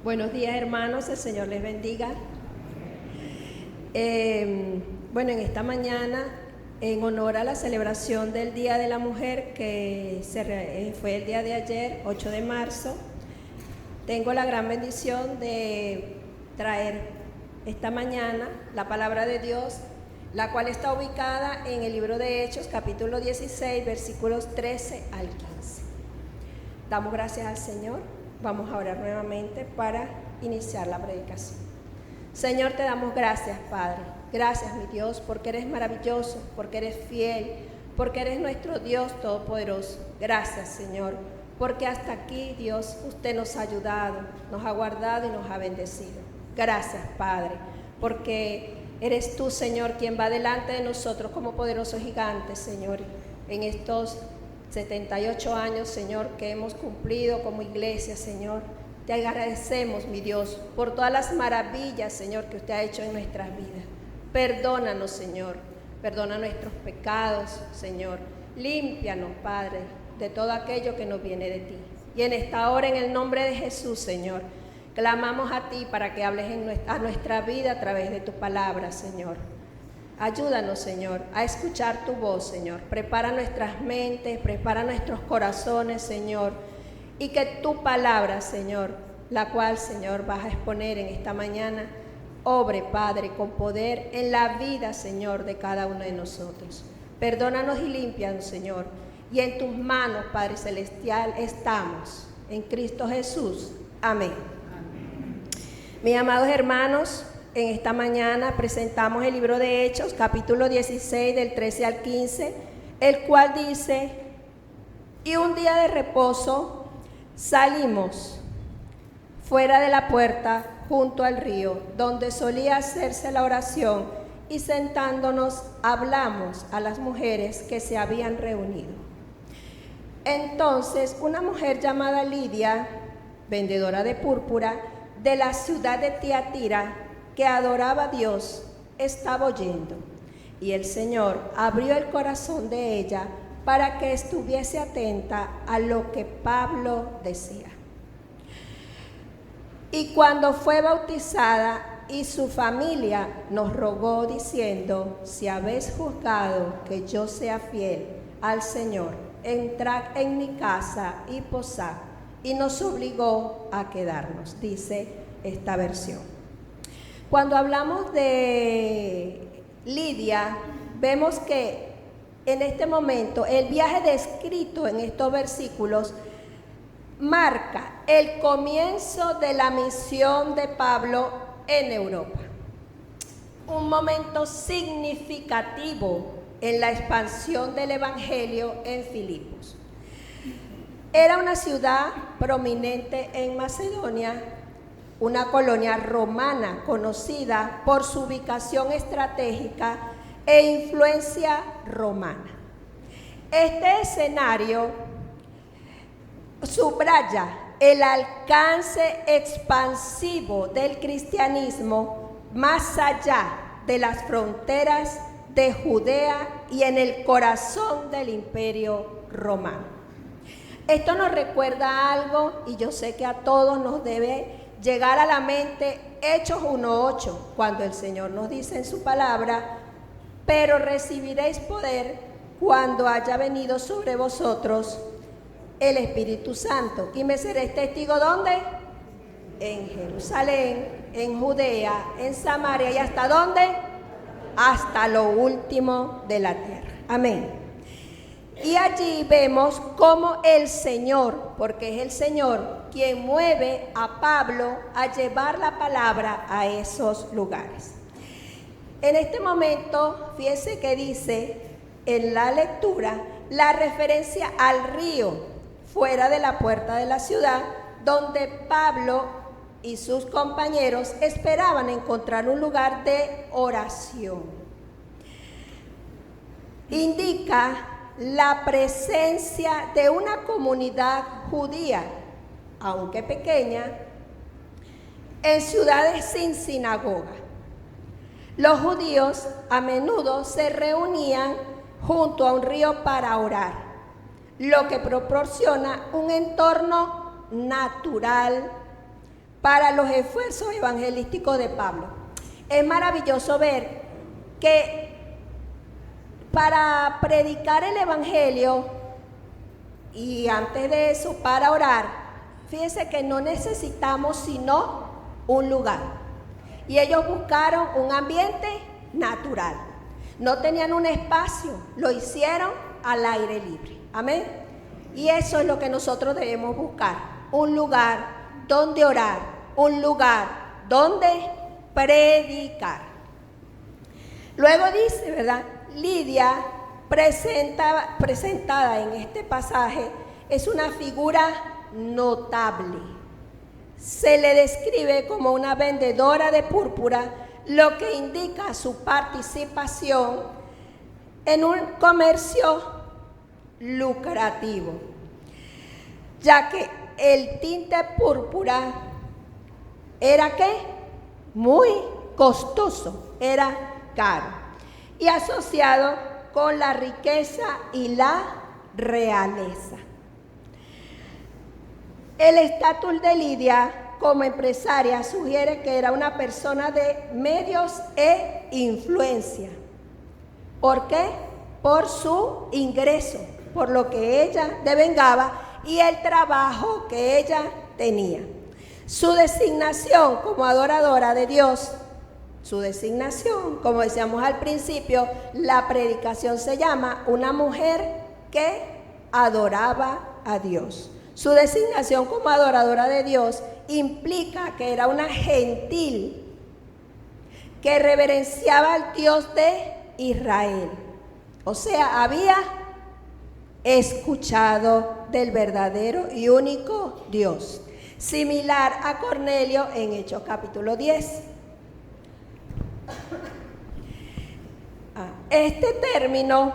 Buenos días, hermanos, el Señor les bendiga. En esta mañana, en honor a la celebración del Día de la Mujer, que fue el día de ayer, 8 de marzo, tengo la gran bendición de traer esta mañana la palabra de Dios, la cual está ubicada en el libro de Hechos, capítulo 16, versículos 13 al 15. Damos gracias al Señor. Vamos a orar nuevamente para iniciar la predicación. Señor, te damos gracias, Padre. Gracias, mi Dios, porque eres maravilloso, porque eres fiel, porque eres nuestro Dios todopoderoso. Gracias, Señor, porque hasta aquí, Dios, usted nos ha ayudado, nos ha guardado y nos ha bendecido. Gracias, Padre, porque eres tú, Señor, quien va delante de nosotros como poderoso gigante, Señor, en estos 78 años, Señor, que hemos cumplido como iglesia, Señor. Te agradecemos, mi Dios, por todas las maravillas, Señor, que usted ha hecho en nuestras vidas. Perdónanos, Señor, perdona nuestros pecados, Señor. Límpianos, Padre, de todo aquello que nos viene de ti. Y en esta hora, en el nombre de Jesús, Señor, clamamos a ti para que hables a nuestra vida a través de tu palabra, Señor. Ayúdanos, Señor, a escuchar tu voz, Señor. Prepara nuestras mentes, prepara nuestros corazones, Señor. Y que tu palabra, Señor, la cual, Señor, vas a exponer en esta mañana, obre, Padre, con poder en la vida, Señor, de cada uno de nosotros. Perdónanos y límpianos, Señor. Y en tus manos, Padre Celestial, estamos. En Cristo Jesús. Amén. Amén. Mis amados hermanos, en esta mañana presentamos el libro de Hechos, capítulo 16, del 13 al 15, el cual dice: y un día de reposo salimos fuera de la puerta junto al río, donde solía hacerse la oración, y sentándonos hablamos a las mujeres que se habían reunido. Entonces una mujer llamada Lidia, vendedora de púrpura, de la ciudad de Tiatira, que adoraba a Dios, estaba oyendo, y el Señor abrió el corazón de ella para que estuviese atenta a lo que Pablo decía. Y cuando fue bautizada y su familia nos rogó diciendo: si habéis juzgado que yo sea fiel al Señor, entrad en mi casa y posad, y nos obligó a quedarnos, dice esta versión. Cuando hablamos de Lidia, vemos que en este momento el viaje descrito en estos versículos marca el comienzo de la misión de Pablo en Europa. Un momento significativo en la expansión del Evangelio en Filipos. Era una ciudad prominente en Macedonia, una colonia romana conocida por su ubicación estratégica e influencia romana. Este escenario subraya el alcance expansivo del cristianismo más allá de las fronteras de Judea y en el corazón del imperio romano. Esto nos recuerda algo, y yo sé que a todos nos debe llegar a la mente Hechos 1:8, cuando el Señor nos dice en su palabra: pero recibiréis poder cuando haya venido sobre vosotros el Espíritu Santo, y me seréis testigo, ¿dónde? En Jerusalén, en Judea, en Samaria, ¿y hasta dónde? Hasta lo último de la tierra. Amén. Y allí vemos cómo el Señor, porque es el Señor quien mueve a Pablo a llevar la palabra a esos lugares. En este momento, fíjense que dice en la lectura la referencia al río fuera de la puerta de la ciudad, donde Pablo y sus compañeros esperaban encontrar un lugar de oración. Indica la presencia de una comunidad judía, aunque pequeña, en ciudades sin sinagoga. Los judíos a menudo se reunían junto a un río para orar, lo que proporciona un entorno natural para los esfuerzos evangelísticos de Pablo. Es maravilloso ver que para predicar el evangelio y antes de eso para orar, fíjense que no necesitamos sino un lugar. Y ellos buscaron un ambiente natural. No tenían un espacio, lo hicieron al aire libre. Amén. Y eso es lo que nosotros debemos buscar. Un lugar donde orar, un lugar donde predicar. Luego dice, ¿verdad? Lidia, presentada en este pasaje, es una figura notable. Se le describe como una vendedora de púrpura, lo que indica su participación en un comercio lucrativo, ya que el tinte púrpura era ¿qué? Muy costoso, era caro y asociado con la riqueza y la realeza. El estatus de Lidia como empresaria sugiere que era una persona de medios e influencia. ¿Por qué? Por su ingreso, por lo que ella devengaba y el trabajo que ella tenía. Su designación como adoradora de Dios, su designación, como decíamos al principio, la predicación se llama una mujer que adoraba a Dios. Su designación como adoradora de Dios implica que era una gentil que reverenciaba al Dios de Israel. O sea, había escuchado del verdadero y único Dios. Similar a Cornelio en Hechos capítulo 10. Este término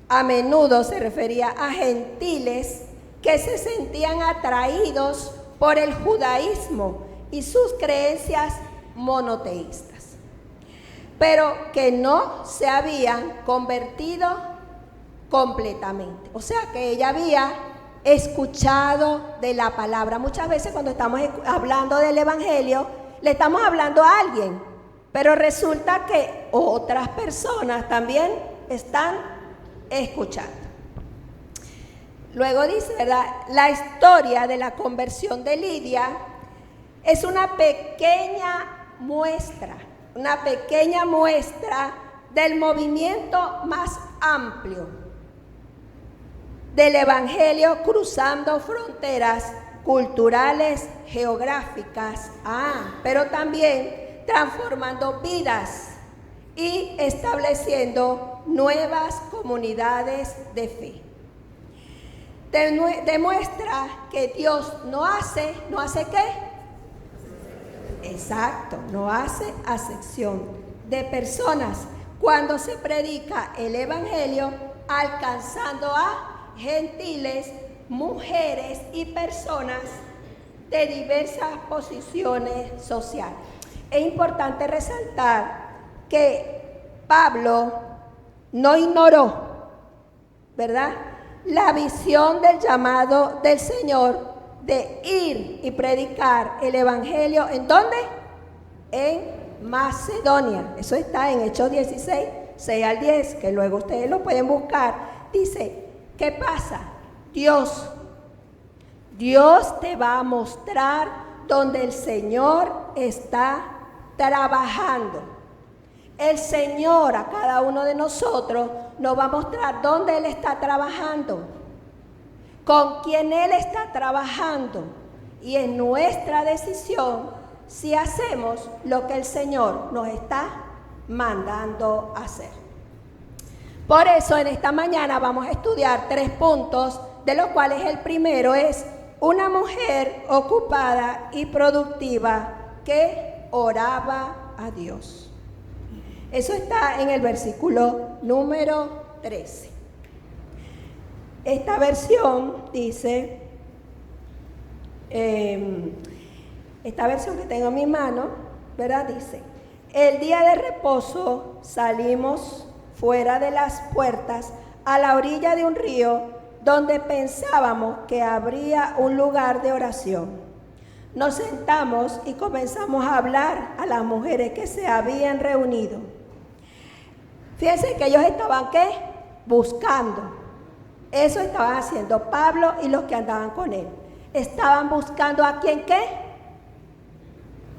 a menudo se refería a gentiles que se sentían atraídos por el judaísmo y sus creencias monoteístas, pero que no se habían convertido completamente. O sea, que ella había escuchado de la palabra. Muchas veces cuando estamos hablando del evangelio, le estamos hablando a alguien, pero resulta que otras personas también están escuchando. Luego dice, ¿verdad? La historia de la conversión de Lidia es una pequeña muestra del movimiento más amplio del evangelio cruzando fronteras culturales, geográficas, pero también transformando vidas y estableciendo nuevas comunidades de fe. Demuestra que Dios no hace ¿qué? Exacto, no hace acepción de personas cuando se predica el evangelio, alcanzando a gentiles, mujeres y personas de diversas posiciones sociales. Es importante resaltar que Pablo no ignoró, ¿verdad?, la visión del llamado del Señor de ir y predicar el evangelio. ¿En dónde? En Macedonia. Eso está en Hechos 16, 6 al 10, que luego ustedes lo pueden buscar. Dice, ¿qué pasa? Dios te va a mostrar donde el Señor está trabajando. El Señor a cada uno de nosotros nos va a mostrar dónde Él está trabajando, con quién Él está trabajando, y es nuestra decisión si hacemos lo que el Señor nos está mandando hacer. Por eso en esta mañana vamos a estudiar 3 puntos, de los cuales el primero es una mujer ocupada y productiva que oraba a Dios. Eso está en el versículo número 13. Esta versión dice, esta versión que tengo en mi mano, ¿verdad? Dice, el día de reposo salimos fuera de las puertas a la orilla de un río donde pensábamos que habría un lugar de oración. Nos sentamos y comenzamos a hablar a las mujeres que se habían reunido. Fíjense que ellos estaban, ¿qué? Buscando. Eso estaban haciendo Pablo y los que andaban con él. Estaban buscando ¿a quién qué?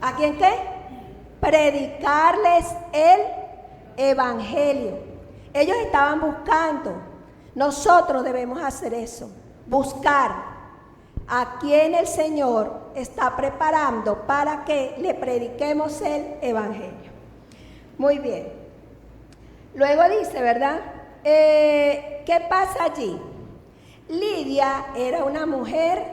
¿A quién qué? Predicarles el evangelio. Ellos estaban buscando. Nosotros debemos hacer eso. Buscar a quien el Señor está preparando para que le prediquemos el evangelio. Muy bien. Luego dice, ¿verdad? ¿Qué pasa allí? Lidia era una mujer,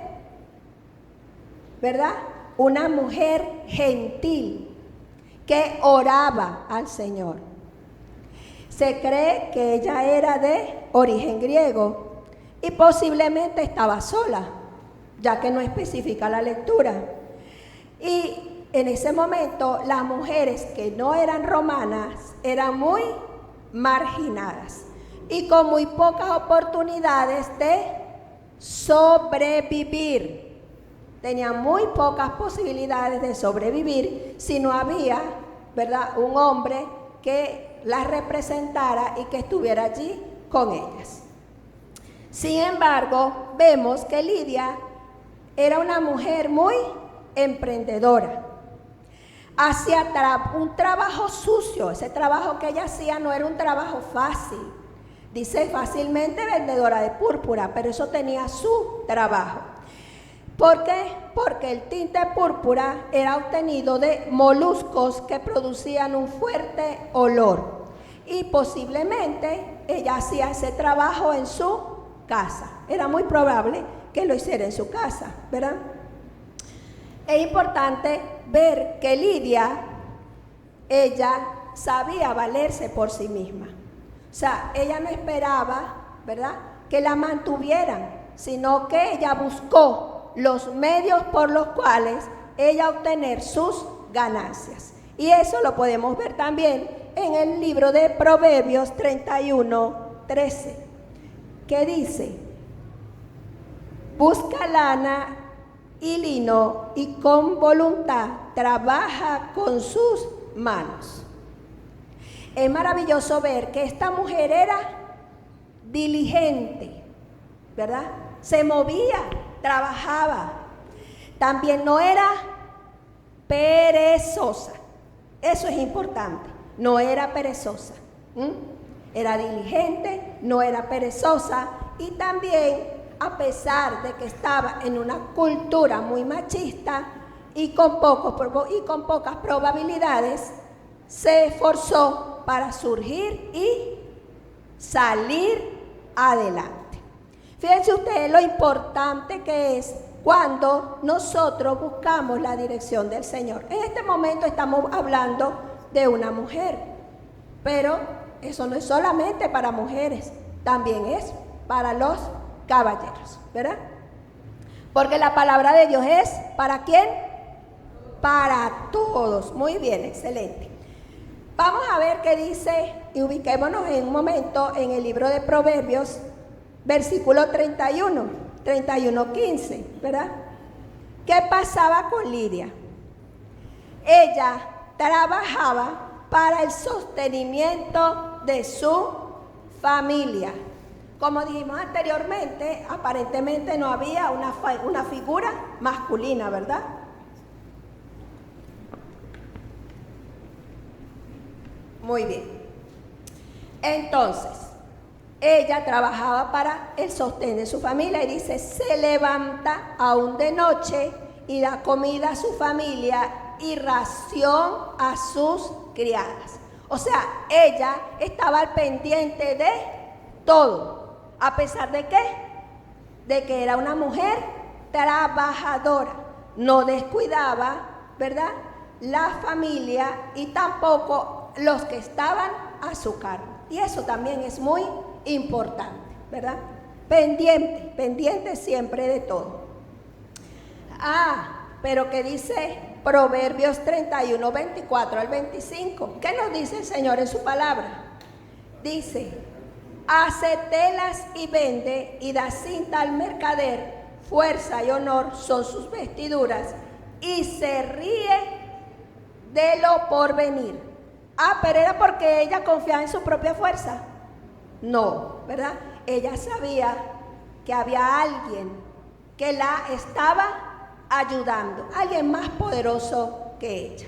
¿verdad? Una mujer gentil que oraba al Señor. Se cree que ella era de origen griego y posiblemente estaba sola, ya que no especifica la lectura. Y en ese momento las mujeres que no eran romanas eran muy marginadas y con muy pocas oportunidades de sobrevivir. Tenían muy pocas posibilidades de sobrevivir si no había, ¿verdad?, un hombre que las representara y que estuviera allí con ellas. Sin embargo, vemos que Lidia era una mujer muy emprendedora. Hacía un trabajo sucio. Ese trabajo que ella hacía no era un trabajo fácil. Dice fácilmente vendedora de púrpura, pero eso tenía su trabajo. ¿Por qué? Porque el tinte púrpura era obtenido de moluscos que producían un fuerte olor. Y posiblemente ella hacía ese trabajo en su casa. Era muy probable que lo hiciera en su casa, ¿verdad? Es importante ver que Lidia, ella sabía valerse por sí misma. O sea, ella no esperaba, ¿verdad?, que la mantuvieran, sino que ella buscó los medios por los cuales ella obtener sus ganancias. Y eso lo podemos ver también en el libro de Proverbios 31:13, que dice: busca lana y lino y con voluntad trabaja con sus manos. Es maravilloso ver que esta mujer era diligente, ¿verdad? Se movía, trabajaba. También no era perezosa. Eso es importante. No era perezosa. Era diligente, no era perezosa y también, a pesar de que estaba en una cultura muy machista y con pocas probabilidades, se esforzó para surgir y salir adelante. Fíjense ustedes lo importante que es cuando nosotros buscamos la dirección del Señor. En este momento estamos hablando de una mujer, pero eso no es solamente para mujeres, también es para los caballeros, ¿verdad? Porque la palabra de Dios es, ¿para quién? Para todos. Muy bien, excelente. Vamos a ver qué dice, y ubiquémonos en un momento en el libro de Proverbios, versículo 31:15, ¿verdad? ¿Qué pasaba con Lidia? Ella trabajaba para el sostenimiento de su familia. Como dijimos anteriormente, aparentemente no había una figura masculina, ¿verdad? Muy bien. Entonces, ella trabajaba para el sostén de su familia y dice, se levanta aún de noche y da comida a su familia y ración a sus criadas. O sea, ella estaba al pendiente de todo. ¿A pesar de qué? De que era una mujer trabajadora. No descuidaba, ¿verdad?, la familia y tampoco los que estaban a su cargo. Y eso también es muy importante, ¿verdad? Pendiente siempre de todo. Pero ¿qué dice Proverbios 31:24-25? ¿Qué nos dice el Señor en su palabra? Dice, hace telas y vende y da cinta al mercader, fuerza y honor son sus vestiduras y se ríe de lo por venir. Ah, pero era porque ella confiaba en su propia fuerza. No, ¿verdad? Ella sabía que había alguien que la estaba ayudando, alguien más poderoso que ella.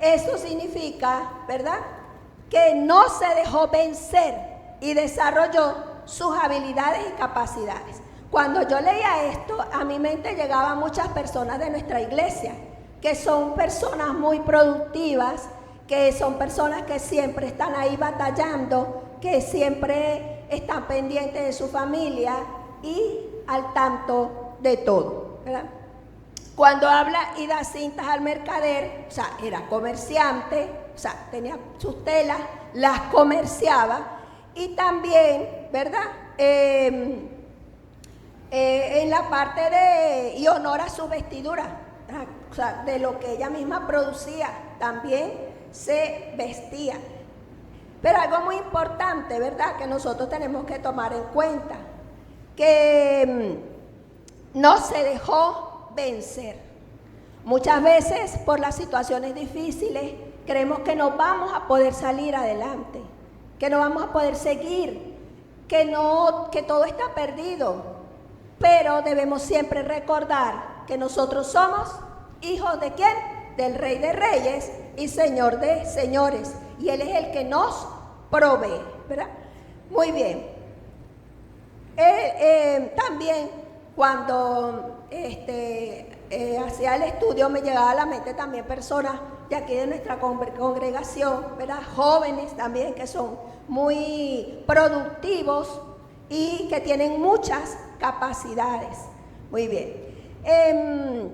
Eso significa, ¿verdad?, que no se dejó vencer y desarrolló sus habilidades y capacidades. Cuando yo leía esto, a mi mente llegaban muchas personas de nuestra iglesia, que son personas muy productivas, que son personas que siempre están ahí batallando, que siempre están pendientes de su familia y al tanto de todo, ¿verdad? Cuando habla y da cintas al mercader, o sea, era comerciante, o sea, tenía sus telas, las comerciaba y también, ¿verdad?, en la parte de, y honor a su vestidura, o sea, de lo que ella misma producía, también se vestía. Pero algo muy importante, ¿verdad?, que nosotros tenemos que tomar en cuenta, que no se dejó vencer. Muchas veces por las situaciones difíciles creemos que no vamos a poder salir adelante, que no vamos a poder seguir, que todo está perdido. Pero debemos siempre recordar que nosotros somos hijos ¿de quién? Del Rey de Reyes y Señor de Señores. Y Él es el que nos provee, ¿verdad? Muy bien. También cuando hacía el estudio me llegaba a la mente también personas de aquí de nuestra congregación, ¿verdad? Jóvenes también que son muy productivos y que tienen muchas capacidades. Muy bien.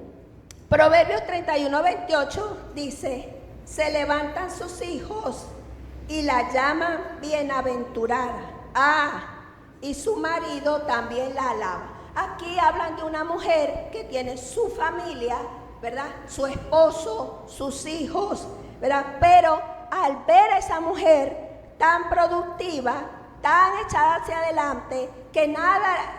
Proverbios 31:28 dice: se levantan sus hijos y la llaman bienaventurada. Y su marido también la alaba. Aquí hablan de una mujer que tiene su familia, ¿verdad?, su esposo, sus hijos, ¿verdad? Pero al ver a esa mujer tan productiva, tan echada hacia adelante, que nada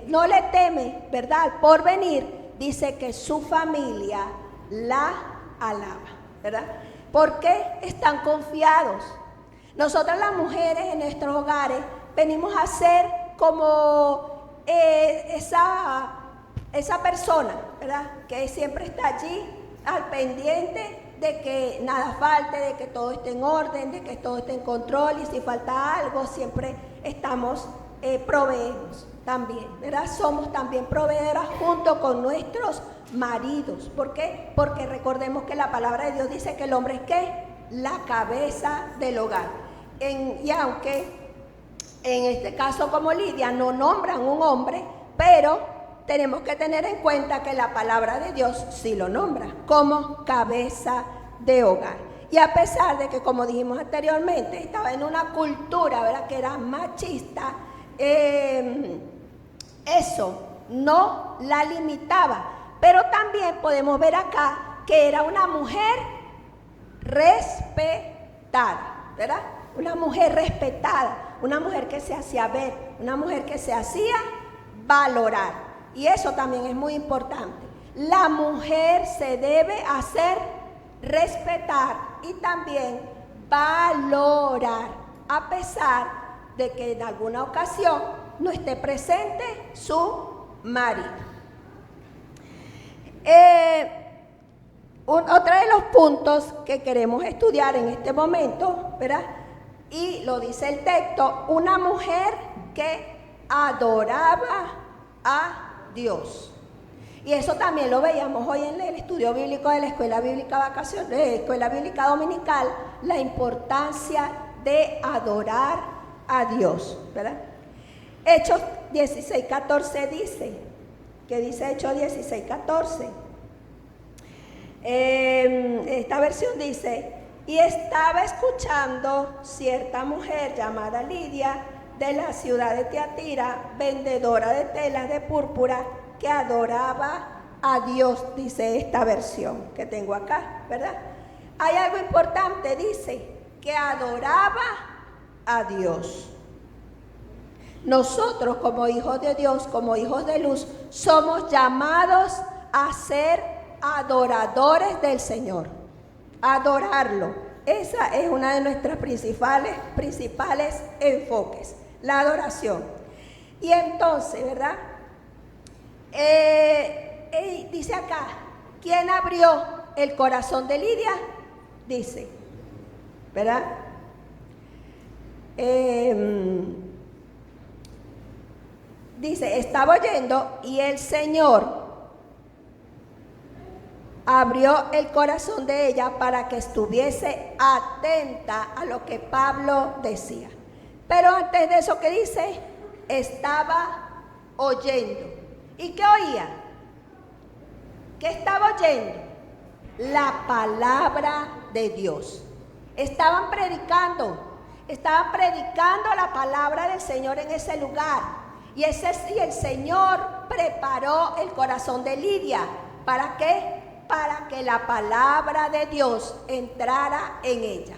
no le teme, ¿verdad?, por venir, dice que su familia la alaba, ¿verdad? Porque están confiados. Nosotras las mujeres en nuestros hogares venimos a ser como esa persona, ¿verdad?, que siempre está allí al pendiente de que nada falte, de que todo esté en orden, de que todo esté en control, y si falta algo siempre estamos, proveemos también, ¿verdad? Somos también proveedoras junto con nuestros maridos. ¿Por qué? Porque recordemos que la palabra de Dios dice que el hombre es ¿qué? La cabeza del hogar. Y aunque en este caso como Lidia no nombran un hombre, pero tenemos que tener en cuenta que la palabra de Dios sí lo nombra como cabeza de hogar. Y a pesar de que, como dijimos anteriormente, estaba en una cultura, ¿verdad?, que era machista, eso no la limitaba. Pero también podemos ver acá que era una mujer respetada, ¿verdad? Una mujer respetada, una mujer que se hacía ver, una mujer que se hacía valorar. Y eso también es muy importante. La mujer se debe hacer respetar y también valorar, a pesar de que en alguna ocasión no esté presente su marido. Otro de los puntos que queremos estudiar en este momento, ¿verdad?, y lo dice el texto, una mujer que adoraba a Dios. Y eso también lo veíamos hoy en el estudio bíblico de la Escuela Bíblica Escuela Bíblica Dominical, la importancia de adorar a Dios, ¿verdad? Hechos 16:14 dice, ¿qué dice Hechos 16:14? Esta versión dice: y estaba escuchando cierta mujer llamada Lidia de la ciudad de Tiatira, vendedora de telas de púrpura, que adoraba a Dios, dice esta versión que tengo acá, ¿verdad? Hay algo importante, dice, que adoraba a Dios. Nosotros como hijos de Dios, como hijos de luz, somos llamados a ser adoradores del Señor. Adorarlo. Esa es una de nuestras principales enfoques, la adoración. Y entonces, ¿verdad? Dice acá, ¿quién abrió el corazón de Lidia? Dice, ¿verdad? Dice, estaba oyendo y el Señor abrió el corazón de ella para que estuviese atenta a lo que Pablo decía. Pero antes de eso, ¿qué dice? Estaba oyendo. ¿Y qué oía? ¿Qué estaba oyendo? La palabra de Dios. Estaban predicando la palabra del Señor en ese lugar. Y el Señor preparó el corazón de Lidia. ¿Para qué? Para que la palabra de Dios entrara en ella.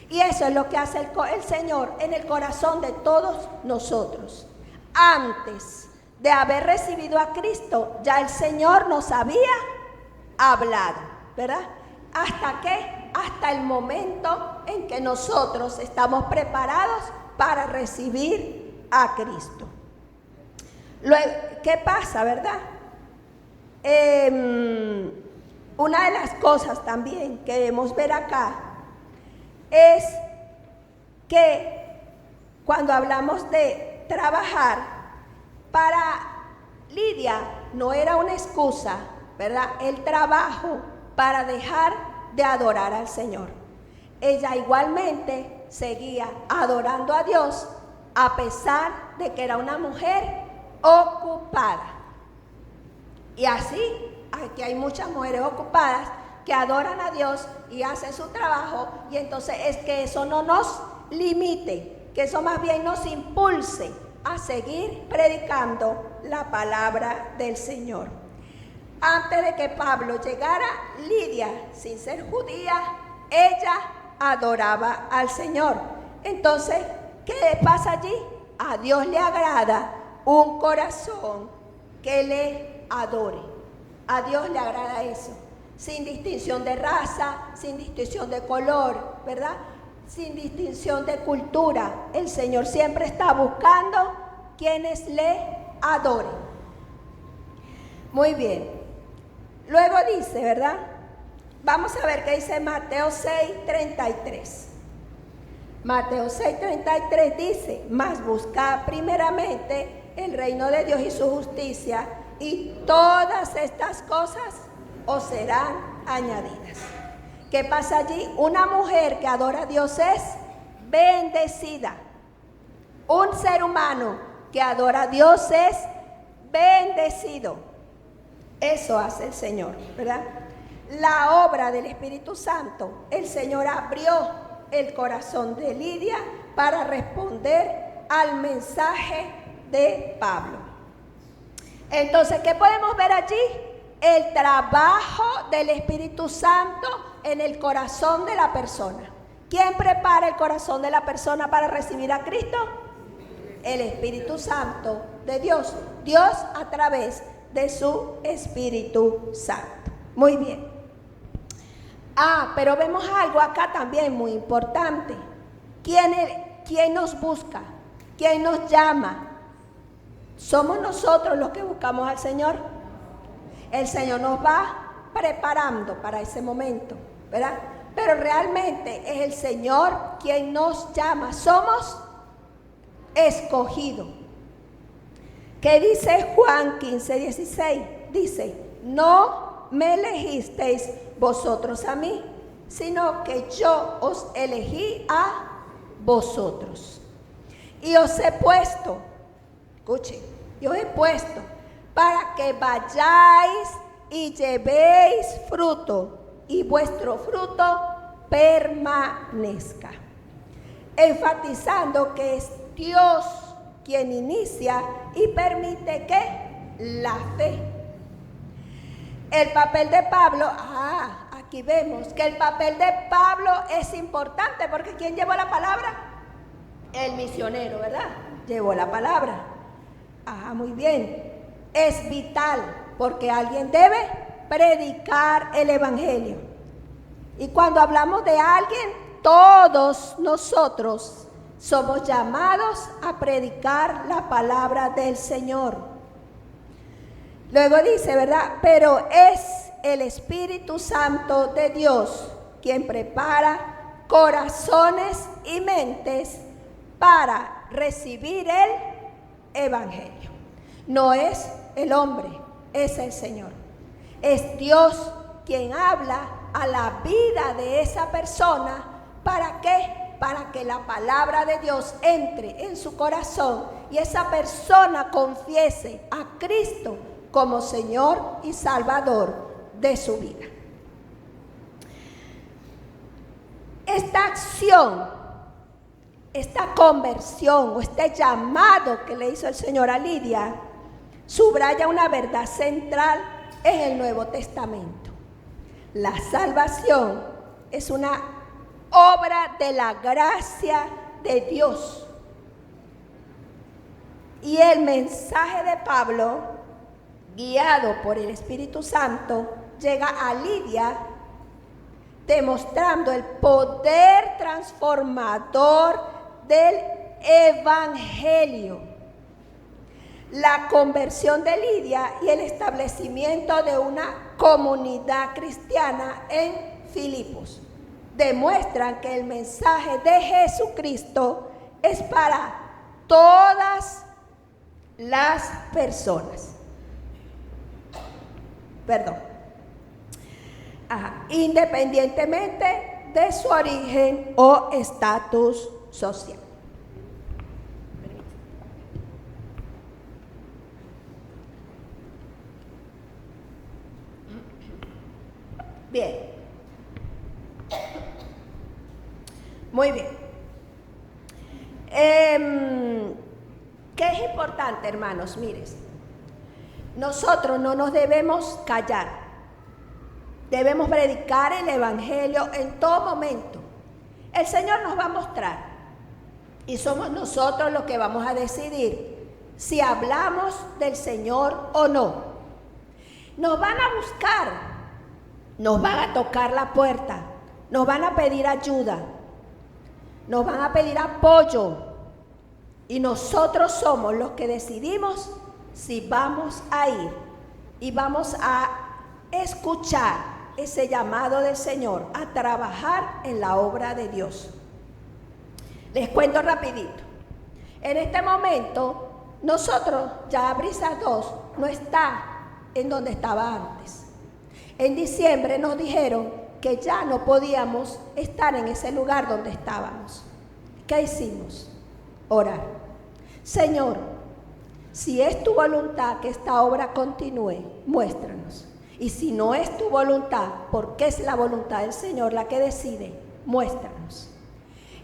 Y eso es lo que hace el Señor en el corazón de todos nosotros. Antes de haber recibido a Cristo, ya el Señor nos había hablado, ¿verdad? ¿Hasta qué? Hasta el momento en que nosotros estamos preparados para recibir a Cristo. Luego, ¿qué pasa, verdad? Una de las cosas también que debemos ver acá es que cuando hablamos de trabajar, para Lidia no era una excusa, ¿verdad? El trabajo para dejar de adorar al Señor. Ella igualmente seguía adorando a Dios a pesar de que era una mujer ocupada. Y así, aquí hay muchas mujeres ocupadas que adoran a Dios y hacen su trabajo, y entonces es que eso no nos limite, que eso más bien nos impulse a seguir predicando la palabra del Señor. Antes de que Pablo llegara, Lidia, sin ser judía, ella adoraba al Señor. Entonces, ¿qué pasa allí? A Dios le agrada un corazón que le adore. A Dios le agrada eso, sin distinción de raza, sin distinción de color, ¿verdad? Sin distinción de cultura. El Señor siempre está buscando quienes le adoren. Muy bien. Luego dice, ¿verdad? Vamos a ver qué dice Mateo 6:33. Mateo 6:33 dice, mas buscad primeramente el reino de Dios y su justicia, y todas estas cosas os serán añadidas. ¿Qué pasa allí? Una mujer que adora a Dios es bendecida. Un ser humano que adora a Dios es bendecido. Eso hace el Señor, ¿verdad? La obra del Espíritu Santo. El Señor abrió el corazón de Lidia para responder al mensaje de Pablo. Entonces, ¿qué podemos ver allí? El trabajo del Espíritu Santo en el corazón de la persona. ¿Quién prepara el corazón de la persona para recibir a Cristo? El Espíritu Santo de Dios. Dios a través de su Espíritu Santo. Muy bien. Pero vemos algo acá también muy importante. ¿Quién nos busca? ¿Quién nos llama? ¿Somos nosotros los que buscamos al Señor? El Señor nos va preparando para ese momento, ¿verdad? Pero realmente es el Señor quien nos llama. Somos escogidos. ¿Qué dice Juan 15:16? Dice, no me elegisteis vosotros a mí, sino que yo os elegí a vosotros. Y os he puesto, escuchen, yo os he puesto para que vayáis y llevéis fruto, y vuestro fruto permanezca. Enfatizando que es Dios quien inicia y permite que la fe. El papel de Pablo, aquí vemos que el papel de Pablo es importante, porque ¿quién llevó la palabra? El misionero, ¿verdad? Llevó la palabra. Muy bien. Es vital, porque alguien debe predicar el Evangelio. Y cuando hablamos de alguien, todos nosotros somos llamados a predicar la palabra del Señor. Luego dice, ¿verdad? Pero es el Espíritu Santo de Dios quien prepara corazones y mentes para recibir el Evangelio. No es el hombre, es el Señor. Es Dios quien habla a la vida de esa persona. ¿Para qué? Para que la palabra de Dios entre en su corazón y esa persona confiese a Cristo como Señor y Salvador de su vida. Esta acción, esta conversión o este llamado que le hizo el Señor a Lidia subraya una verdad central en el Nuevo Testamento. La salvación es una obra de la gracia de Dios. Y el mensaje de Pablo, guiado por el Espíritu Santo, llega a Lidia demostrando el poder transformador del Evangelio. La conversión de Lidia y el establecimiento de una comunidad cristiana en Filipos demuestran que el mensaje de Jesucristo es para todas las personas. Independientemente de su origen o estatus social. Bien. Muy bien. ¿Qué es importante, hermanos? Miren, nosotros no nos debemos callar. Debemos predicar el Evangelio en todo momento. El Señor nos va a mostrar y somos nosotros los que vamos a decidir si hablamos del Señor o no. Nos van a buscar, nos van a tocar la puerta, nos van a pedir ayuda, nos van a pedir apoyo y nosotros somos los que decidimos si vamos a ir y vamos a escuchar ese llamado del Señor a trabajar en la obra de Dios. Les cuento rapidito. En este momento, nosotros, ya Brisas 2 no está en donde estaba antes. En diciembre nos dijeron que ya no podíamos estar en ese lugar donde estábamos. ¿Qué hicimos? Orar. Señor, si es tu voluntad que esta obra continúe, muéstranos. Y si no es tu voluntad, porque es la voluntad del Señor la que decide, muéstranos.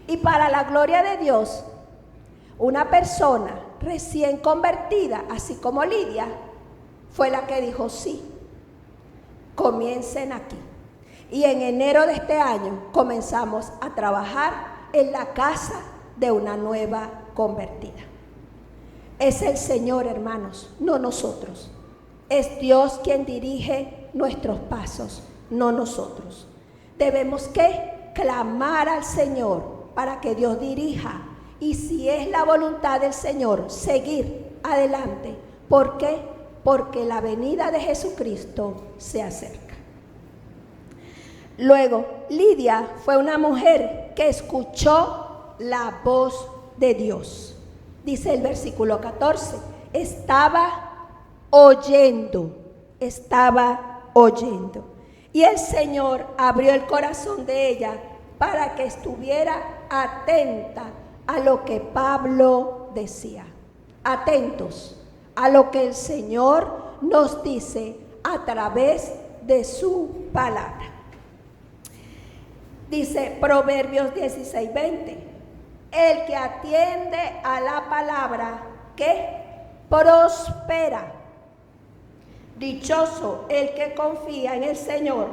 Y para la gloria de Dios, una persona recién convertida, así como Lidia, fue la que dijo sí, comiencen aquí. Y en enero de este año comenzamos a trabajar en la casa de una nueva convertida. Es el Señor, hermanos, no nosotros. Es Dios quien dirige nuestros pasos, no nosotros. Debemos que clamar al Señor para que Dios dirija. Y si es la voluntad del Señor, seguir adelante. ¿Por qué? Porque la venida de Jesucristo se acerca. Luego, Lidia fue una mujer que escuchó la voz de Dios. Dice el versículo 14, estaba oyendo. Y el Señor abrió el corazón de ella para que estuviera atenta a lo que Pablo decía. Atentos a lo que el Señor nos dice a través de su palabra. Dice Proverbios 16:20, el que atiende a la palabra que prospera. Dichoso el que confía en el Señor.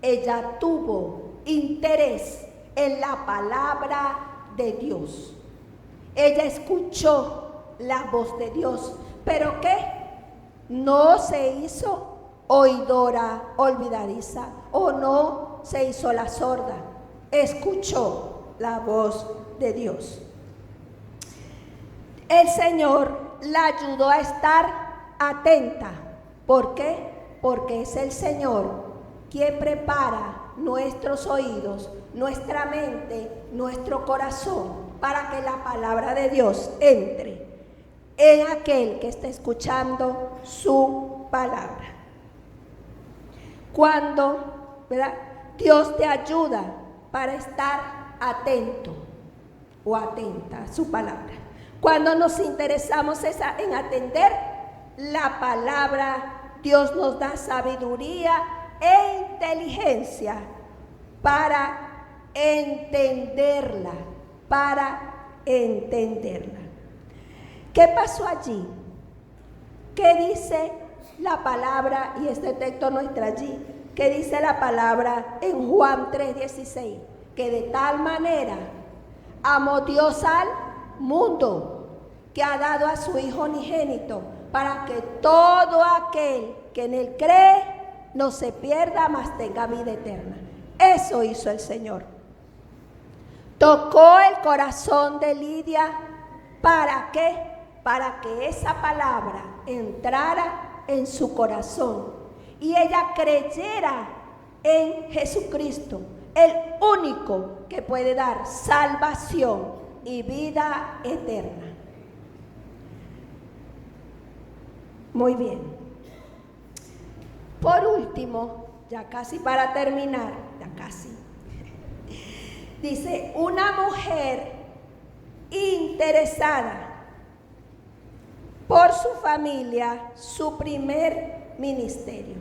Ella tuvo interés en la palabra de Dios. Ella escuchó la voz de Dios. ¿Pero qué? No se hizo oidora olvidadiza, o no se hizo la sorda, escuchó la voz de Dios. El Señor la ayudó a estar atenta. ¿Por qué? Porque es el Señor quien prepara nuestros oídos, nuestra mente, nuestro corazón, para que la palabra de Dios entre en aquel que está escuchando su palabra. Cuando, ¿verdad?, Dios te ayuda para estar atento o atenta a su palabra. Cuando nos interesamos en atender la palabra, Dios nos da sabiduría e inteligencia para entenderla, ¿Qué pasó allí? ¿Qué dice la palabra? Y este texto no está allí. ¿Qué dice la palabra en Juan 3:16? Que de tal manera amó Dios al mundo, que ha dado a su Hijo unigénito, para que todo aquel que en él cree no se pierda, mas tenga vida eterna. Eso hizo el Señor. Tocó el corazón de Lidia. ¿Para qué? Para que esa palabra entrara en su corazón y ella creyera en Jesucristo, el único que puede dar salvación y vida eterna. Muy bien. Por último, ya casi para terminar, dice, una mujer interesada por su familia, su primer ministerio.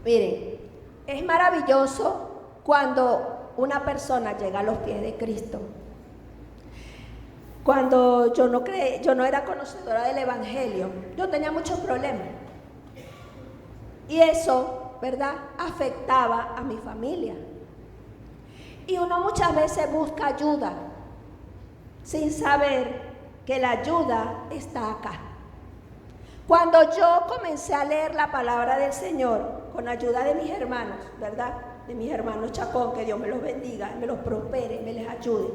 Miren, es maravilloso cuando una persona llega a los pies de Cristo. Cuando yo no era conocedora del Evangelio, yo tenía muchos problemas. Y eso, ¿verdad?, afectaba a mi familia. Y uno muchas veces busca ayuda sin saber que la ayuda está acá. Cuando yo comencé a leer la palabra del Señor, con ayuda de mis hermanos, ¿verdad?, de mis hermanos Chacón, que Dios me los bendiga, me los prospere, me les ayude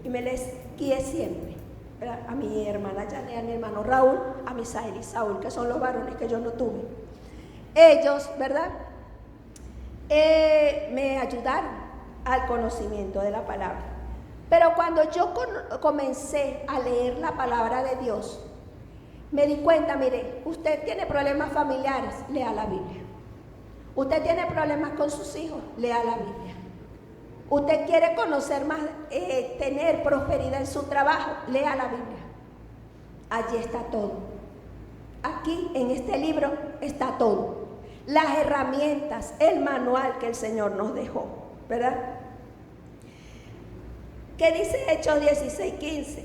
y me les guíe siempre, ¿verdad?, a mi hermana Janet, a mi hermano Raúl, a Misael y Saúl, que son los varones que yo no tuve. Ellos, ¿verdad?, me ayudaron al conocimiento de la palabra. Pero cuando yo comencé a leer la palabra de Dios, me di cuenta, mire, usted tiene problemas familiares, lea la Biblia. Usted tiene problemas con sus hijos, lea la Biblia. Usted quiere conocer más, tener prosperidad en su trabajo, lea la Biblia. Allí está todo. Aquí en este libro está todo. Las herramientas, el manual que el Señor nos dejó, ¿verdad? ¿Qué dice Hechos 16:15?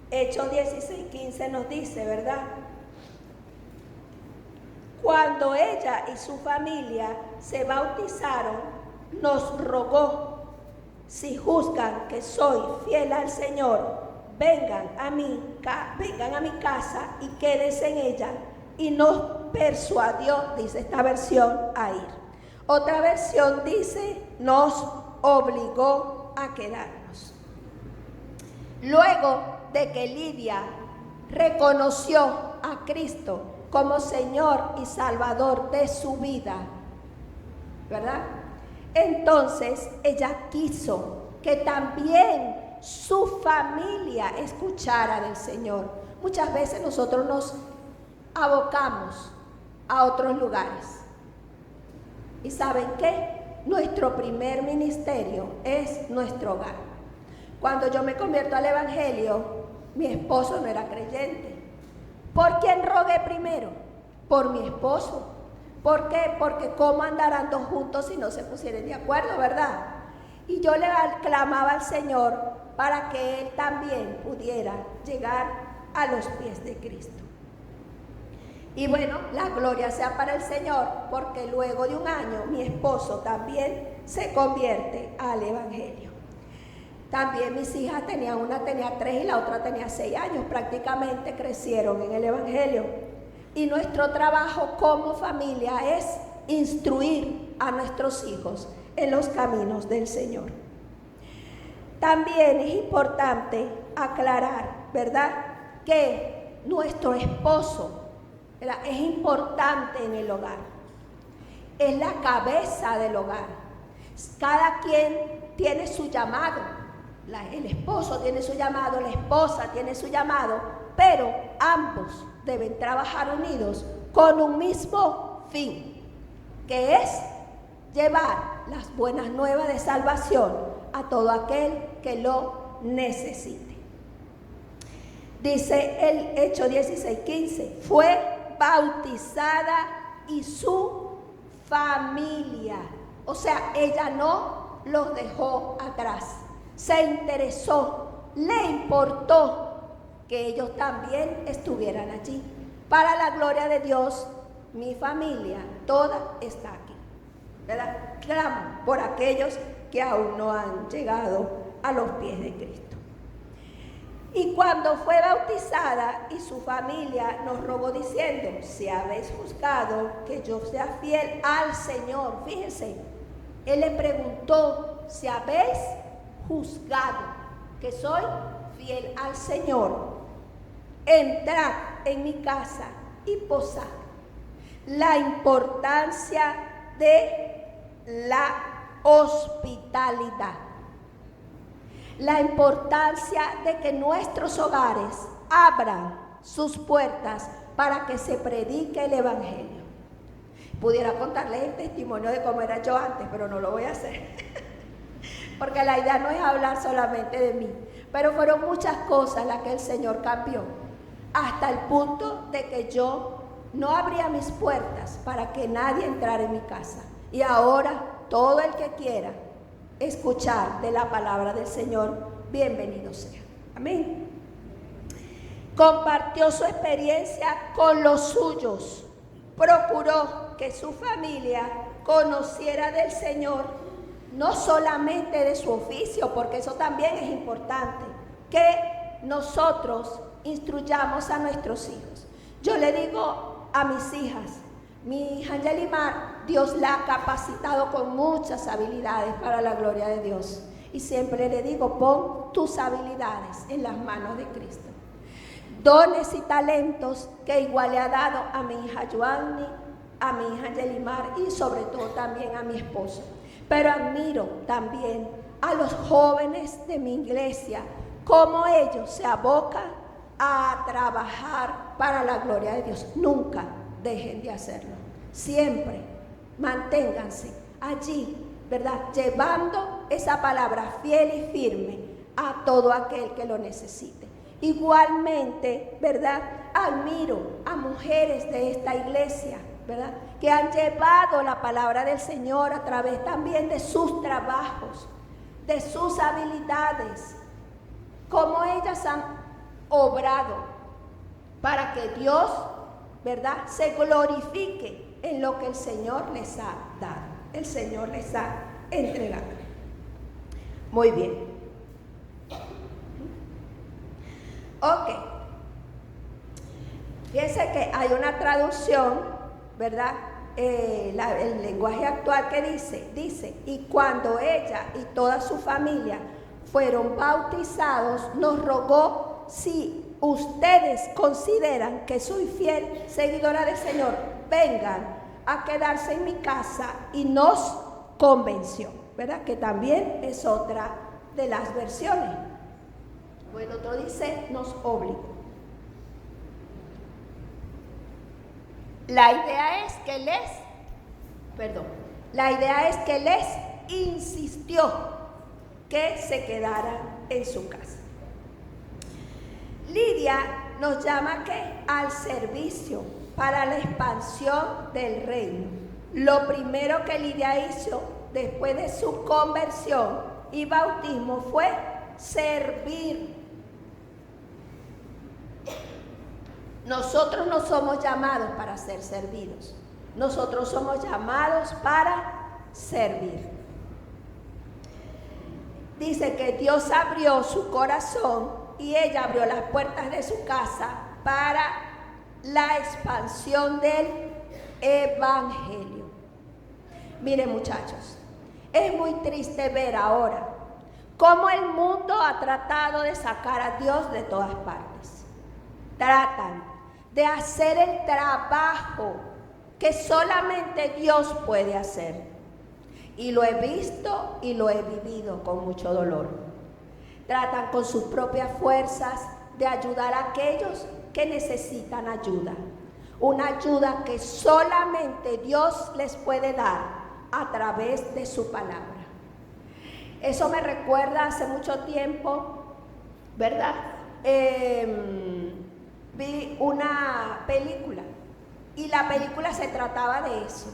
Hechos 16:15 nos dice, ¿verdad? Cuando ella y su familia se bautizaron, nos rogó, si juzgan que soy fiel al Señor, vengan a mi casa y quédense en ella. Y nos persuadió, dice esta versión, a ir. Otra versión dice, nos obligó a quedarnos. Luego de que Lidia reconoció a Cristo como Señor y Salvador de su vida, ¿verdad?, entonces ella quiso que también su familia escuchara del Señor. Muchas veces nosotros nos abocamos a otros lugares. ¿Y saben qué? Nuestro primer ministerio es nuestro hogar. Cuando yo me convierto al Evangelio, mi esposo no era creyente. ¿Por quién rogué primero? Por mi esposo. ¿Por qué? Porque ¿cómo andarán dos juntos si no se pusieran de acuerdo, verdad? Y yo le clamaba al Señor para que él también pudiera llegar a los pies de Cristo. Y bueno, la gloria sea para el Señor, porque luego de un año mi esposo también se convierte al Evangelio. También mis hijas una tenía 3 y la otra tenía 6 años, prácticamente crecieron en el Evangelio. Y nuestro trabajo como familia es instruir a nuestros hijos en los caminos del Señor. También es importante aclarar, ¿verdad?, que nuestro esposo, ¿verdad?, es importante en el hogar. Es la cabeza del hogar. Cada quien tiene su llamado. El esposo tiene su llamado, la esposa tiene su llamado, pero ambos deben trabajar unidos con un mismo fin, que es llevar las buenas nuevas de salvación a todo aquel que lo necesite. Dice el Hechos 16:15, fue bautizada y su familia, o sea, ella no los dejó atrás, se interesó, le importó que ellos también estuvieran allí. Para la gloria de Dios, mi familia toda está aquí, ¿verdad? Clamo por aquellos que aún no han llegado a los pies de Cristo. Y cuando fue bautizada y su familia nos rogó diciendo, si habéis juzgado que yo sea fiel al Señor, fíjense, él le preguntó, si habéis juzgado que soy fiel al Señor, entrad en mi casa y posad. La importancia de la hospitalidad. La importancia de que nuestros hogares abran sus puertas para que se predique el Evangelio. Pudiera contarles el testimonio de cómo era yo antes, pero no lo voy a hacer. Porque la idea no es hablar solamente de mí, pero fueron muchas cosas las que el Señor cambió, hasta el punto de que yo no abría mis puertas para que nadie entrara en mi casa. Y ahora todo el que quiera escuchar de la palabra del Señor, bienvenido sea. Amén. Compartió su experiencia con los suyos, procuró que su familia conociera del Señor, no solamente de su oficio, porque eso también es importante, que nosotros instruyamos a nuestros hijos. Yo le digo a mis hijas, mi hija Angelimar, Dios la ha capacitado con muchas habilidades para la gloria de Dios. Y siempre le digo, pon tus habilidades en las manos de Cristo. Dones y talentos que igual le ha dado a mi hija Joanny, a mi hija Angelimar y sobre todo también a mi esposo. Pero admiro también a los jóvenes de mi iglesia, cómo ellos se abocan a trabajar para la gloria de Dios. Nunca dejen de hacerlo. Siempre manténganse allí, ¿verdad?, llevando esa palabra fiel y firme a todo aquel que lo necesite. Igualmente, ¿verdad?, admiro a mujeres de esta iglesia, ¿verdad?, que han llevado la palabra del Señor a través también de sus trabajos, de sus habilidades, como ellas han obrado para que Dios, ¿verdad?, se glorifique en lo que el Señor les ha dado, el Señor les ha entregado. Muy bien. Ok. Fíjense que hay una traducción, ¿verdad?, el lenguaje actual que dice, y cuando ella y toda su familia fueron bautizados, nos rogó si ustedes consideran que soy fiel seguidora del Señor, vengan a quedarse en mi casa, y nos convenció, ¿verdad?, que también es otra de las versiones. O el otro dice, nos obligó. La idea es que les insistió que se quedaran en su casa. Lidia nos llama al servicio para la expansión del reino. Lo primero que Lidia hizo después de su conversión y bautismo fue servir. Nosotros no somos llamados para ser servidos. Nosotros somos llamados para servir. Dice que Dios abrió su corazón y ella abrió las puertas de su casa para la expansión del evangelio. Miren, muchachos, es muy triste ver ahora cómo el mundo ha tratado de sacar a Dios de todas partes. Tratan de hacer el trabajo que solamente Dios puede hacer. Y lo he visto y lo he vivido con mucho dolor. Tratan con sus propias fuerzas de ayudar a aquellos que necesitan ayuda. Una ayuda que solamente Dios les puede dar a través de su palabra. Eso me recuerda hace mucho tiempo, ¿verdad? Vi una película y la película se trataba de eso,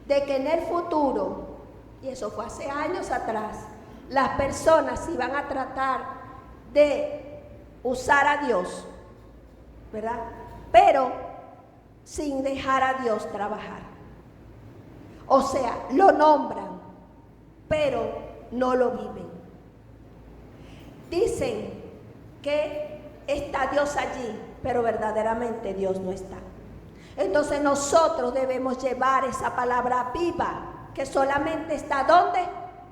de que en el futuro, y eso fue hace años atrás, las personas iban a tratar de usar a Dios, ¿verdad? Pero sin dejar a Dios trabajar. O sea, lo nombran, pero no lo viven. Dicen que está Dios allí, pero verdaderamente Dios no está. Entonces nosotros debemos llevar esa palabra viva, que solamente está ¿dónde?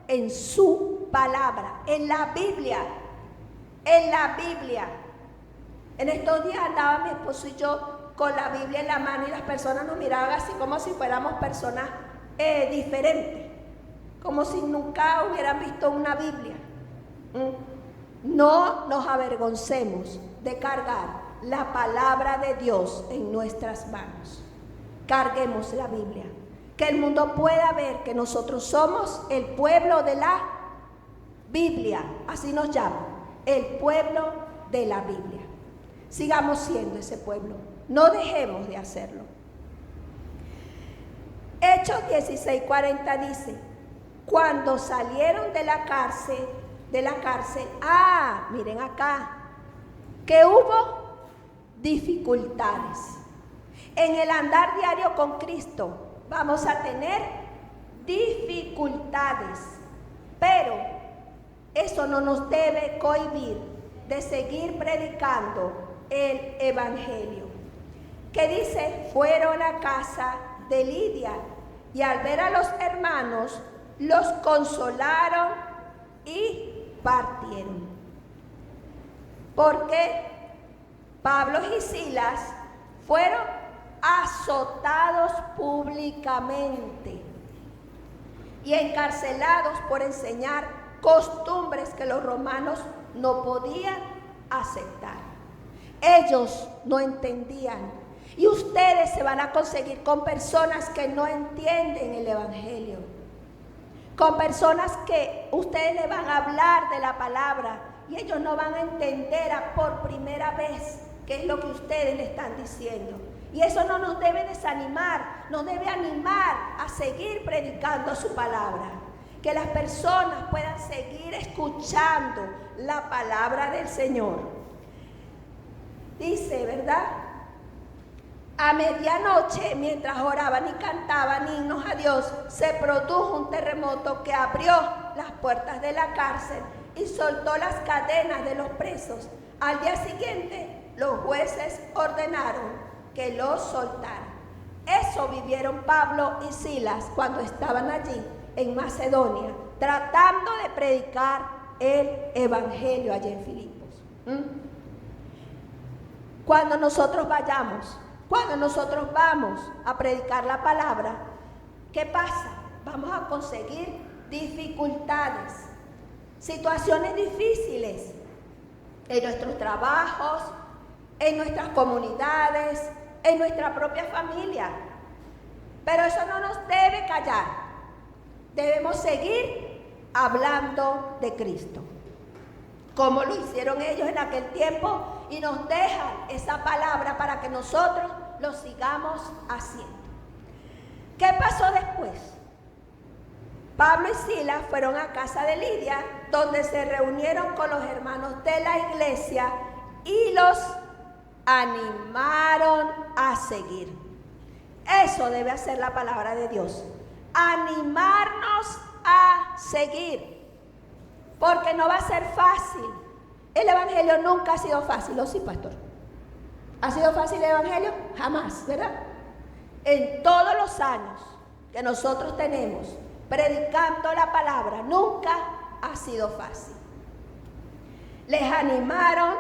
En su palabra, en la Biblia. En la Biblia. En estos días andaba mi esposo y yo con la Biblia en la mano y las personas nos miraban así como si fuéramos personas diferentes, como si nunca hubieran visto una Biblia. No nos avergoncemos de cargar la palabra de Dios en nuestras manos. Carguemos la Biblia, que el mundo pueda ver que nosotros somos el pueblo de la Biblia, así nos llaman, el pueblo de la Biblia. Sigamos siendo ese pueblo, no dejemos de hacerlo. Hechos 16:40 dice: cuando salieron de la cárcel, miren acá, que hubo dificultades. En el andar diario con Cristo vamos a tener dificultades, pero eso no nos debe cohibir de seguir predicando el evangelio. Que dice, fueron a casa de Lidia y al ver a los hermanos los consolaron y partieron. Porque Pablo y Silas fueron azotados públicamente y encarcelados por enseñar costumbres que los romanos no podían aceptar. Ellos no entendían. Y ustedes se van a conseguir con personas que no entienden el evangelio, con personas que ustedes le van a hablar de la palabra y ellos no van a entender por primera vez qué es lo que ustedes le están diciendo. Y eso no nos debe desanimar, nos debe animar a seguir predicando su palabra, que las personas puedan seguir escuchando la palabra del Señor. Dice, ¿verdad? A medianoche, mientras oraban y cantaban himnos a Dios, se produjo un terremoto que abrió las puertas de la cárcel y soltó las cadenas de los presos. Al día siguiente, los jueces ordenaron que los soltaran. Eso vivieron Pablo y Silas cuando estaban allí en Macedonia, tratando de predicar el evangelio allí en Filipos. Cuando nosotros vamos a predicar la palabra, ¿qué pasa? Vamos a conseguir dificultades, situaciones difíciles en nuestros trabajos, en nuestras comunidades, en nuestra propia familia. Pero eso no nos debe callar. Debemos seguir hablando de Cristo, como lo hicieron ellos en aquel tiempo, y nos dejan esa palabra para que nosotros lo sigamos haciendo. ¿Qué pasó después? Pablo y Silas fueron a casa de Lidia, donde se reunieron con los hermanos de la iglesia y los animaron a seguir. Eso debe hacer la palabra de Dios, animarnos a seguir, porque no va a ser fácil. El evangelio nunca ha sido fácil, ¿o sí, pastor? ¿Ha sido fácil el Evangelio? Jamás, ¿verdad? En todos los años que nosotros tenemos predicando la palabra, nunca ha sido fácil. Les animaron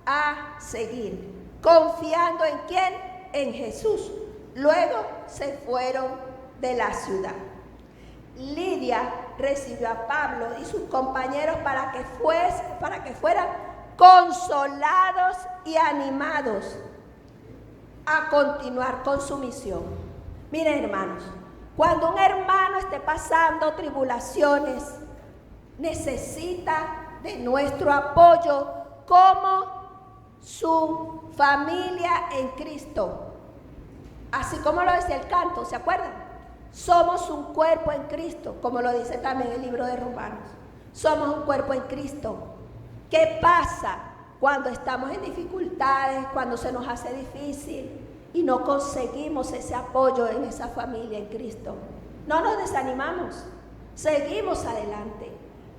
a seguir, confiando ¿en quién? En Jesús. Luego se fueron de la ciudad. Lidia recibió a Pablo y sus compañeros para que fueran consolados y animados a continuar con su misión. Miren, hermanos, cuando un hermano esté pasando tribulaciones, necesita de nuestro apoyo como su familia en Cristo. Así como lo decía el canto, ¿se acuerdan? Somos un cuerpo en Cristo, como lo dice también el libro de Romanos. Somos un cuerpo en Cristo. ¿Qué pasa cuando estamos en dificultades, cuando se nos hace difícil y no conseguimos ese apoyo en esa familia en Cristo? No nos desanimamos, seguimos adelante.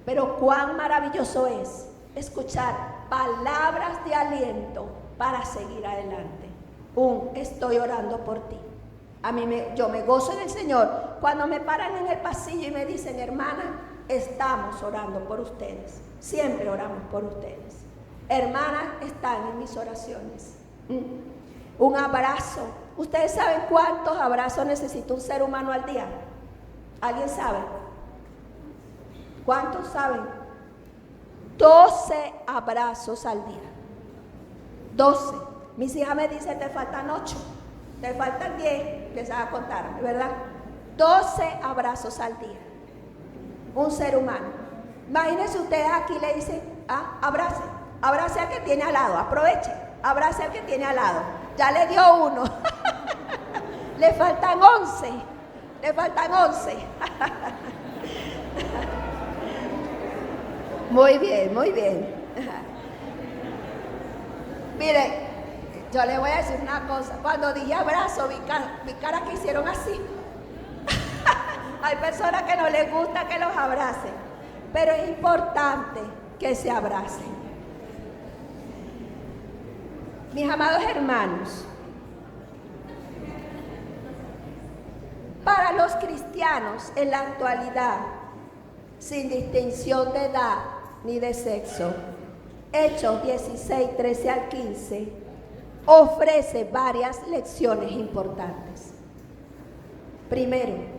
Pero cuán maravilloso es escuchar palabras de aliento para seguir adelante. Estoy orando por ti. Yo me gozo en el Señor cuando me paran en el pasillo y me dicen, hermana, estamos orando por ustedes. Siempre oramos por ustedes. Hermanas, están en mis oraciones. Un abrazo. ¿Ustedes saben cuántos abrazos necesita un ser humano al día? ¿Alguien sabe? ¿Cuántos saben? 12 abrazos al día. 12. Mis hijas me dicen, te faltan 8. Te faltan 10, les voy a contar, ¿verdad? 12 abrazos al día. Un ser humano. Imagínense ustedes aquí le dicen, abrace al que tiene al lado, aproveche, abrace al que tiene al lado. Ya le dio uno. Le faltan 11. Le faltan 11. Muy bien, muy bien. Mire, yo le voy a decir una cosa. Cuando dije abrazo, mi cara que hicieron así. Hay personas que no les gusta que los abracen, pero es importante que se abracen. Mis amados hermanos, para los cristianos en la actualidad, sin distinción de edad ni de sexo, Hechos 16, 13 al 15, ofrece varias lecciones importantes. Primero,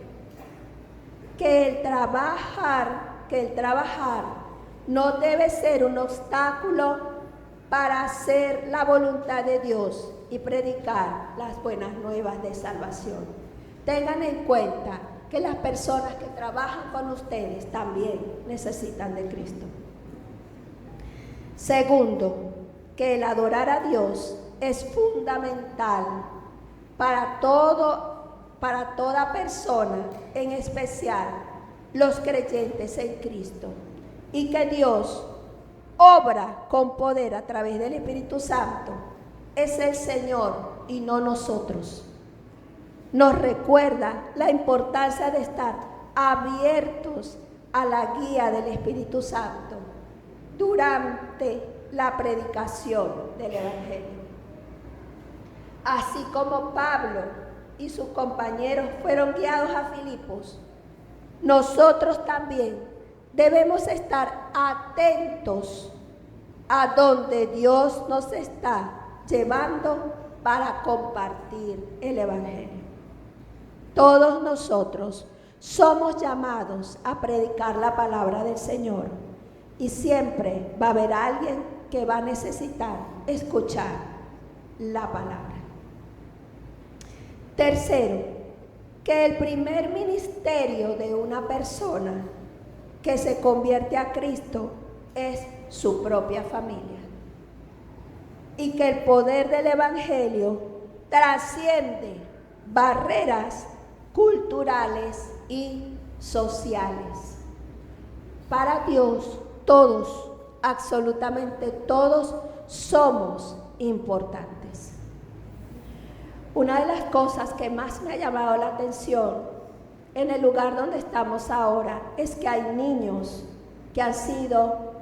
que el trabajar no debe ser un obstáculo para hacer la voluntad de Dios y predicar las buenas nuevas de salvación. Tengan en cuenta que las personas que trabajan con ustedes también necesitan de Cristo. Segundo, que el adorar a Dios es fundamental para toda persona, en especial los creyentes en Cristo, y que Dios obra con poder a través del Espíritu Santo. Es el Señor y no nosotros. Nos recuerda la importancia de estar abiertos a la guía del Espíritu Santo durante la predicación del Evangelio. Así como Pablo y sus compañeros fueron guiados a Filipos, nosotros también debemos estar atentos a donde Dios nos está llevando para compartir el Evangelio. Todos nosotros somos llamados a predicar la palabra del Señor y siempre va a haber alguien que va a necesitar escuchar la palabra. Tercero, que el primer ministerio de una persona que se convierte a Cristo es su propia familia. Y que el poder del Evangelio trasciende barreras culturales y sociales. Para Dios, todos, absolutamente todos, somos importantes. Una de las cosas que más me ha llamado la atención en el lugar donde estamos ahora es que hay niños que han sido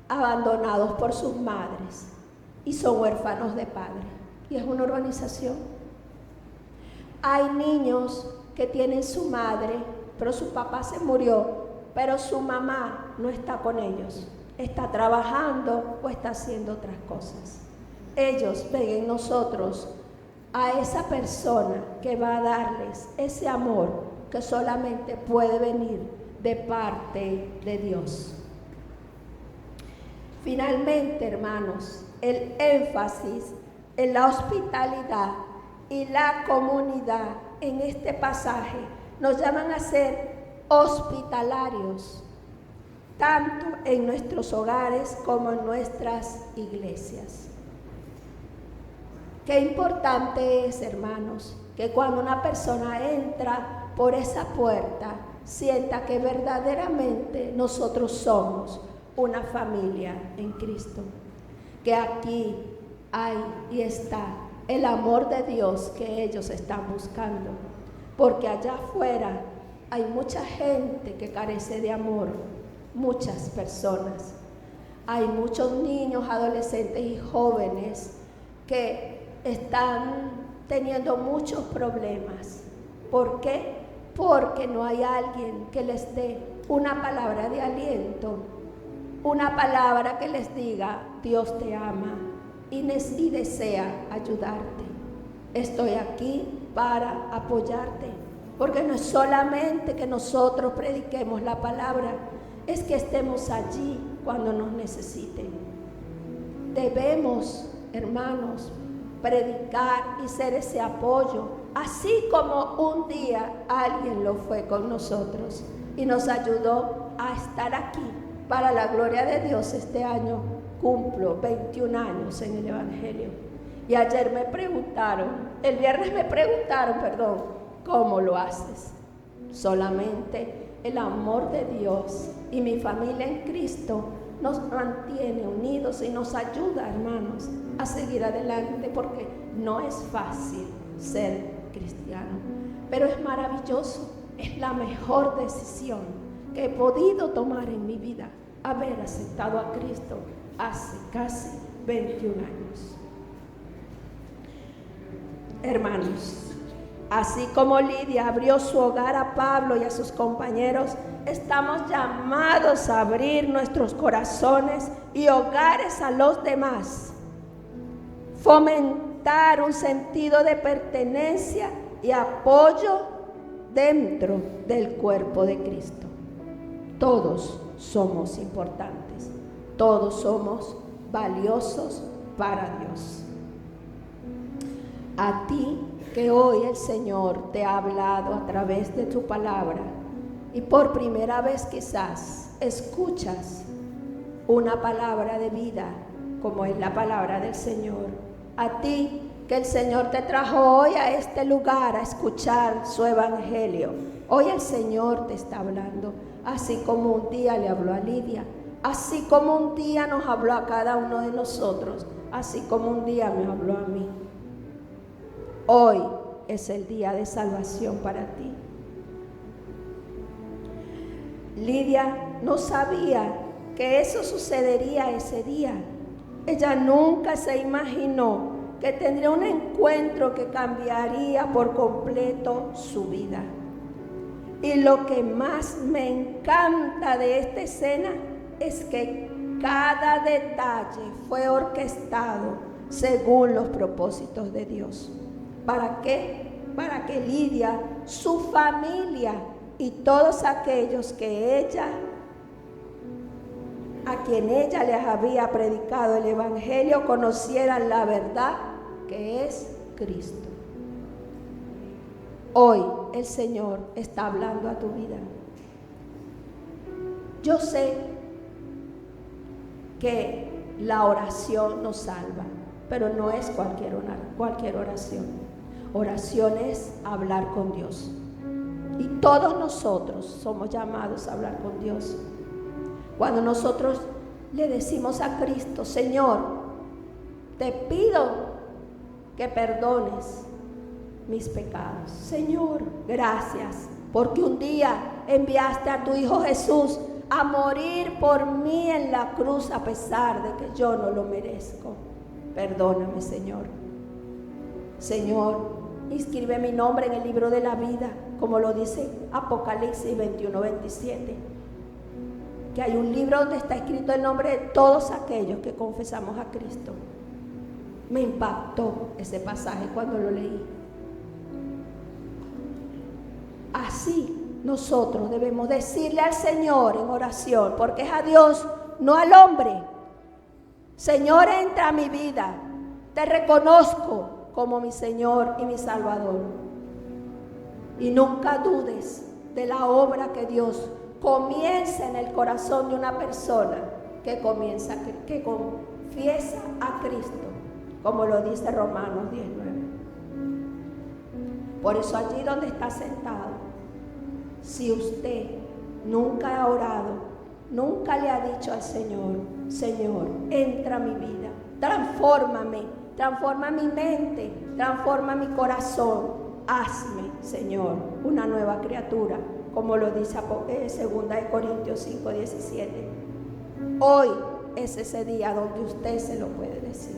abandonados por sus madres y son huérfanos de padre. y es una urbanización. Hay niños que tienen su madre, pero su papá se murió, pero su mamá no está con ellos. Está trabajando o está haciendo otras cosas. Ellos ven en nosotros a esa persona que va a darles ese amor que solamente puede venir de parte de Dios. Finalmente, hermanos, el énfasis en la hospitalidad y la comunidad en este pasaje nos llaman a ser hospitalarios, tanto en nuestros hogares como en nuestras iglesias. Qué importante es, hermanos, que cuando una persona entra por esa puerta, sienta que verdaderamente nosotros somos una familia en Cristo. Que aquí hay y está el amor de Dios que ellos están buscando. Porque allá afuera hay mucha gente que carece de amor, muchas personas. Hay muchos niños, adolescentes y jóvenes que están teniendo muchos problemas. ¿Por qué? Porque no hay alguien que les dé una palabra de aliento, una palabra que les diga: Dios te ama y desea ayudarte. Estoy aquí para apoyarte, porque no es solamente que nosotros prediquemos la palabra, es que estemos allí cuando nos necesiten. Debemos, hermanos, predicar y ser ese apoyo, así como un día alguien lo fue con nosotros y nos ayudó a estar aquí. Para la gloria de Dios, este año cumplo 21 años en el Evangelio. Y ayer el viernes me preguntaron, ¿cómo lo haces? Solamente el amor de Dios y mi familia en Cristo nos mantiene unidos y nos ayuda, hermanos, a seguir adelante, porque no es fácil ser cristiano, pero es maravilloso, es la mejor decisión que he podido tomar en mi vida, haber aceptado a Cristo hace casi 21 años. Hermanos, así como Lidia abrió su hogar a Pablo y a sus compañeros, estamos llamados a abrir nuestros corazones y hogares a los demás, fomentar un sentido de pertenencia y apoyo dentro del cuerpo de Cristo. Todos somos importantes, todos somos valiosos para Dios. A ti que hoy el Señor te ha hablado a través de tu palabra y por primera vez quizás escuchas una palabra de vida como es la palabra del Señor. A ti que el Señor te trajo hoy a este lugar a escuchar su evangelio. Hoy el Señor te está hablando, así como un día le habló a Lidia, así como un día nos habló a cada uno de nosotros, así como un día me habló a mí. Hoy es el día de salvación para ti. Lidia no sabía que eso sucedería ese día. Ella nunca se imaginó que tendría un encuentro que cambiaría por completo su vida. Y lo que más me encanta de esta escena es que cada detalle fue orquestado según los propósitos de Dios. ¿Para qué? Para que Lidia, su familia y todos aquellos a quien ella les había predicado el evangelio, conocieran la verdad que es Cristo. Hoy el Señor está hablando a tu vida. Yo sé que la oración nos salva, pero no es cualquier oración. Oración es hablar con Dios. Y todos nosotros somos llamados a hablar con Dios. Cuando nosotros le decimos a Cristo: Señor, te pido que perdones mis pecados. Señor, gracias, porque un día enviaste a tu Hijo Jesús a morir por mí en la cruz, a pesar de que yo no lo merezco. Perdóname, Señor. Señor, inscribe mi nombre en el libro de la vida, como lo dice Apocalipsis 21:27. Que hay un libro donde está escrito el nombre de todos aquellos que confesamos a Cristo. Me impactó ese pasaje cuando lo leí. Así nosotros debemos decirle al Señor en oración, porque es a Dios, no al hombre. Señor, entra a mi vida. Te reconozco como mi Señor y mi Salvador. Y nunca dudes de la obra que Dios comienza en el corazón de una persona que confiesa a Cristo, como lo dice Romanos 19. Por eso allí donde está sentado, si usted nunca ha orado, nunca le ha dicho al Señor, Señor, entra a mi vida, transfórmame, transforma mi mente, transforma mi corazón, hazme, Señor, una nueva criatura, como lo dice 2 Corintios 5:17. Hoy es ese día donde usted se lo puede decir.